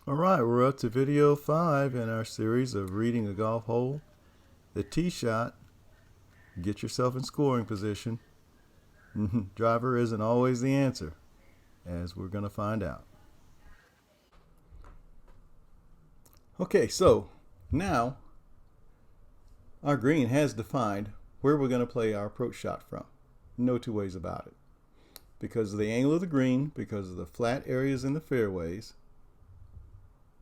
All right, we're up to video 5 in our series of reading a golf hole. The tee shot. Get yourself in scoring position. Driver isn't always the answer, as we're going to find out. Okay, so now our green has defined where we're going to play our approach shot from. No two ways about it. Because of the angle of the green, because of the flat areas in the fairways,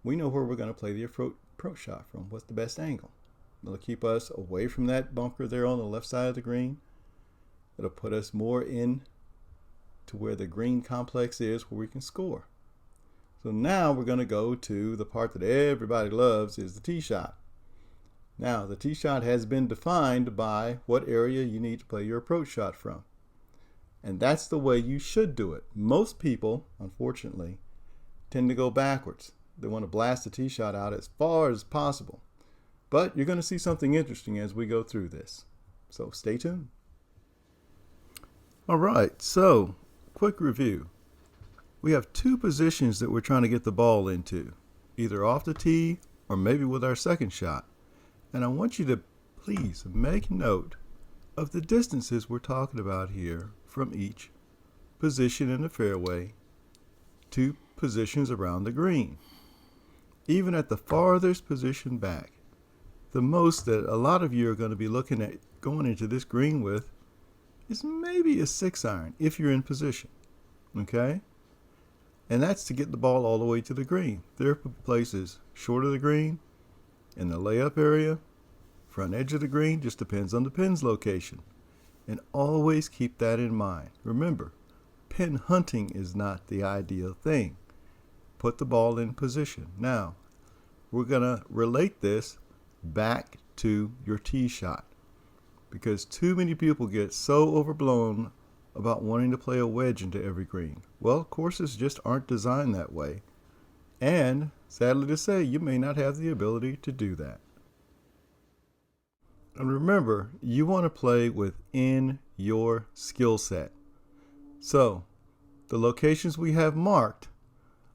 we know where we're going to play the approach shot from. What's the best angle? It'll keep us away from that bunker there on the left side of the green. It'll put us more in to where the green complex is, where we can score. So now we're going to go to the part that everybody loves, is the tee shot. Now the tee shot has been defined by what area you need to play your approach shot from. And that's the way you should do it. Most people, unfortunately, tend to go backwards. They want to blast the tee shot out as far as possible. But you're going to see something interesting as we go through this. So stay tuned. All right, so quick review. We have two positions that we're trying to get the ball into, either off the tee or maybe with our second shot. And I want you to please make note of the distances we're talking about here from each position in the fairway to positions around the green. Even at the farthest position back, the most that a lot of you are going to be looking at going into this green with is maybe a 6-iron if you're in position, okay? And that's to get the ball all the way to the green. There are places short of the green, in the layup area, front edge of the green, just depends on the pin's location. And always keep that in mind. Remember, pin hunting is not the ideal thing. Put the ball in position. Now, we're going to relate this back to your tee shot, because too many people get so overblown about wanting to play a wedge into every green. Well, courses just aren't designed that way. And sadly to say, you may not have the ability to do that. And remember, you want to play within your skill set. So, the locations we have marked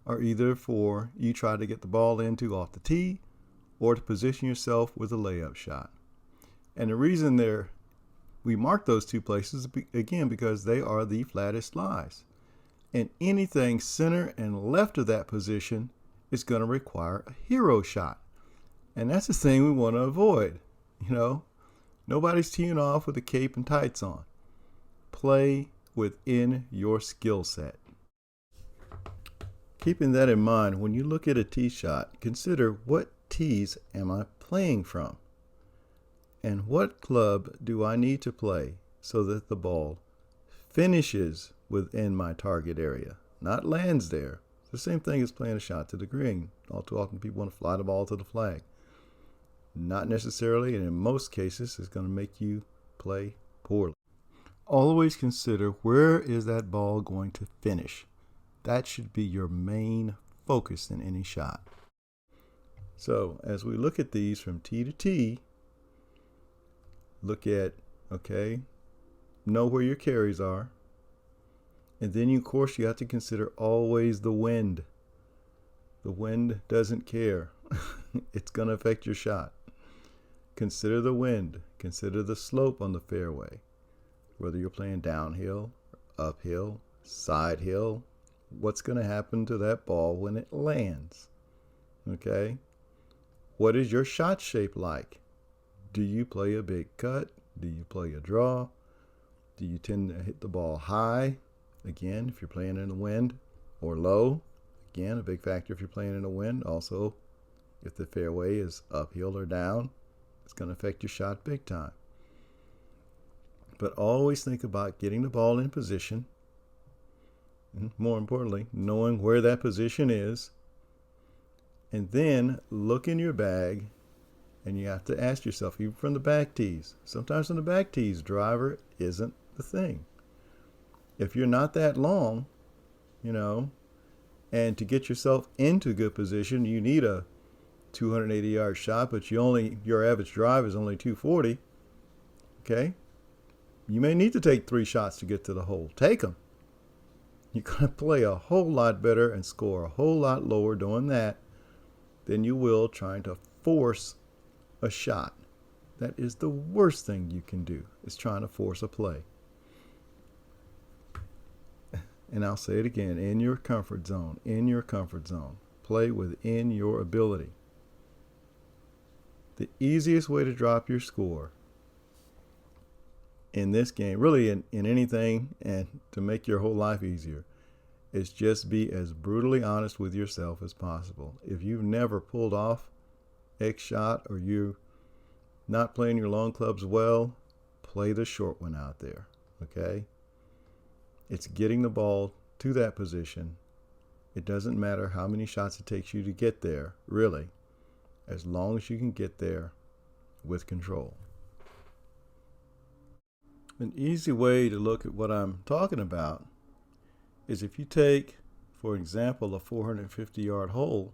are either for you try to get the ball into off the tee or to position yourself with a layup shot. And the reason we mark those two places, again, because they are the flattest lies. And anything center and left of that position is going to require a hero shot. And that's the thing we want to avoid. You know, nobody's teeing off with a cape and tights on. Play within your skill set. Keeping that in mind, when you look at a tee shot, consider what tees am I playing from? And what club do I need to play so that the ball finishes within my target area, not lands there? It's the same thing as playing a shot to the green. All too often people want to fly the ball to the flag. Not necessarily, and in most cases, it's going to make you play poorly. Always consider, where is that ball going to finish? That should be your main focus in any shot. So as we look at these from tee to tee, look at, okay, know where your carries are. And then, of course, you have to consider always the wind. The wind doesn't care. It's going to affect your shot. Consider the wind. Consider the slope on the fairway. Whether you're playing downhill, uphill, side hill, what's going to happen to that ball when it lands? Okay? What is your shot shape like? Do you play a big cut? Do you play a draw? Do you tend to hit the ball high? Again, if you're playing in the wind, or low. Again, a big factor if you're playing in the wind. Also, if the fairway is uphill or down, it's going to affect your shot big time. But always think about getting the ball in position. And more importantly, knowing where that position is. And then look in your bag, and you have to ask yourself, even from the back tees, sometimes on the back tees, driver isn't the thing. If you're not that long, you know, and to get yourself into good position, you need a 280-yard shot, but your average drive is only 240, okay? You may need to take 3 shots to get to the hole. Take them. You're going to play a whole lot better and score a whole lot lower doing that than you will trying to force a shot. That is the worst thing you can do, is trying to force a play. And I'll say it again, in your comfort zone, in your comfort zone. Play within your ability. The easiest way to drop your score in this game, really in anything, and to make your whole life easier, is just be as brutally honest with yourself as possible. If you've never pulled off X shot, or you're not playing your long clubs well, play the short one out there, okay? It's getting the ball to that position. It doesn't matter how many shots it takes you to get there, really, as long as you can get there with control. An easy way to look at what I'm talking about is if you take, for example, a 450-yard hole.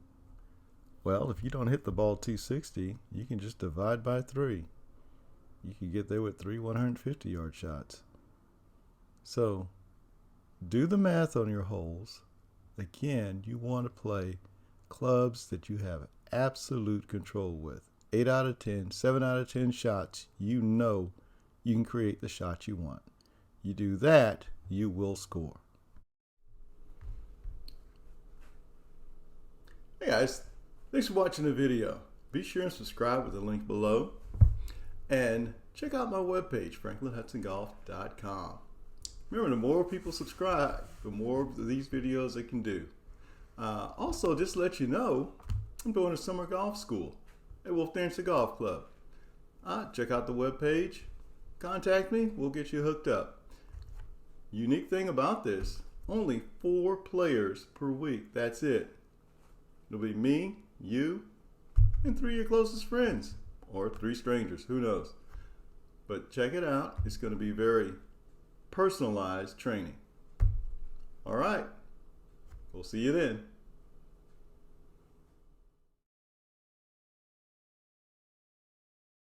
Well, if you don't hit the ball 260, you can just divide by 3. You can get there with 3 150-yard shots. So do the math on your holes. Again, you want to play clubs that you have absolute control with. 8 out of 10, 7 out of 10 shots, you know you can create the shot you want. You do that, you will score. Hey guys, thanks for watching the video. Be sure and subscribe with the link below. And check out my webpage, franklinhudsongolf.com. Remember, the more people subscribe, the more of these videos they can do. Also, just to let you know, I'm doing a summer golf school at Wolf Dancer Golf Club. Check out the webpage. Contact me. We'll get you hooked up. Unique thing about this, only 4 players per week. That's it. It'll be me, you, and 3 of your closest friends. Or 3 strangers. Who knows? But check it out. It's going to be very personalized training. All right. We'll see you then.